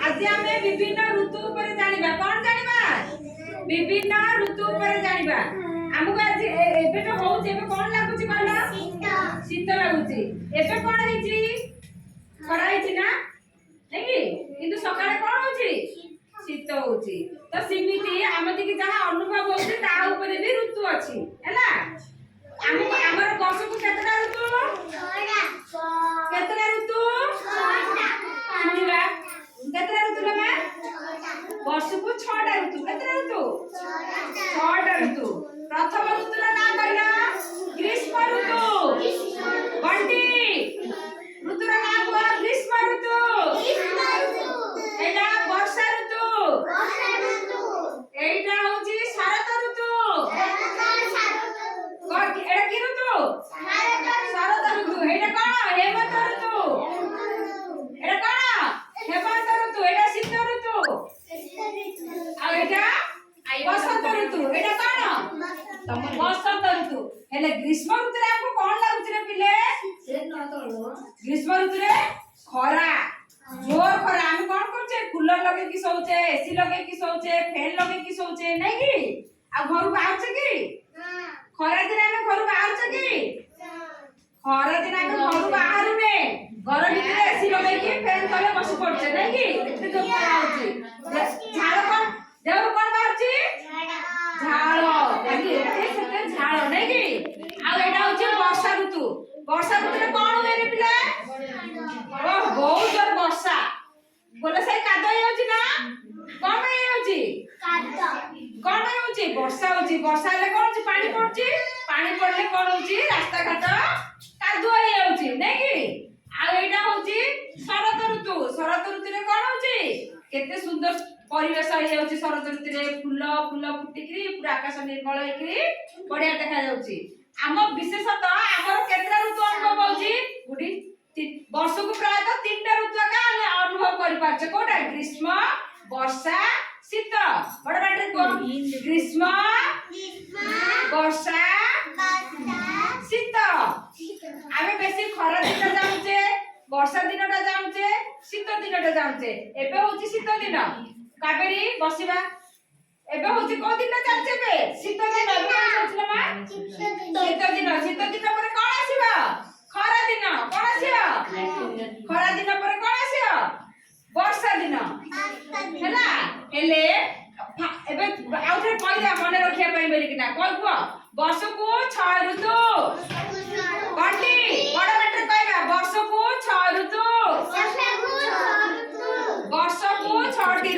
आज आम विभिन्न ऋतु पर जानिबा कोन जानिबा विभिन्न ऋतु पर जानिबा हमको आज एबे तो होउछ एबे कोन लागुची कहला शीत लागुची एबे कोन हेची खरा हेची ना नहीं किंतु सकाळे कोन होउची शीत होउची तो सिमिति हमति की जहा अनुभव होउची ता ऊपर भी ऋतु अछि हैला हमको हमर वर्ष को केतटा ऋतु केतटा ऋतु सुनिबा केतटा ऋतु लमा वर्ष को 6टा ऋतु केतटा ऋतु 6टा ऋतु प्रथम ऋतुर नाम कहला ग्रीष्म ऋतु बंटी ऋतुर नाम हुआ ग्रीष्म ऋतु एटा वर्षा ऋतु एटा होची शरत ऋतु एटा की ऋतु शरत ऋतु एटा कोन हेमंत ऋतु एटा कोन हेमंत ऋतु एटा शीत ऋतु आ एटा वसंत ऋतु एटा कोन वसंत ऋतु हेले ग्रीष्म ऋतु रे आपको कोन लागुछ रे पिले ग्रीष्म ऋतु रे खरा जोर खरा हम कोन करछे कूलर लगे की सोचे एसी लगे की सोचे फैन लगे की सोचे नहीं की आ घर बाहर छे की खरा दिन हम घर बाहर छे की खरा दिन हम घर बाहर ने घर भीतर एसी लगे की फैन तले बस पड़छे नहीं की एते जो खरा होची झाड़ कोन देवर कोन बाहर छी झाड़ नहीं एते सेते झाड़ नहीं की आ एटा होची वर्षा ऋतु रे कोन होय रे पिला ओ बहुत जोर वर्षा बोले से कादो होची ना कोन में होची कादो कोन में होची वर्षा हेले कोन होची पानी पड़ले कोन होची रास्ता घाट कादो होची नहीं की आ एटा होची शरत ऋतु रे कोन होची केते सुंदर परिवेश होई होची शरत ऋतु रे फूल फुटिकरी पूरा आकाश निर्मल हेकरी बढ़िया देखा जाउची आम विशेषतः हमर केतरा ऋतु अनुभव होची गुडी वर्ष को प्राय 3टा ऋतु का हम अनुभव करि पाछे कोटा ग्रीष्म वर्षा शीत बड़ बाटे को ग्रीष्म वर्षा शीत आमे बेसी खरा दिन जाउचे वर्षा दिनटा जाउचे शीत दिनटा जाउचे एबे होची शीत दिन काबेरी बसिबा एबे होची को दिन चलचे बे शीत दिन होचला मा शीत दिन पर कोन आसीबा खरा दिन कोन आसीबा खरा दिन पर कोन आसीबा वर्षा दिन हैला हेले एबे आउथरे कहला मने रखिया पई बेली किना कहबो वर्ष को 6 ऋतु बंटी बड़ बेटे कहबा वर्ष को 6 ऋतु वर्ष को 6टी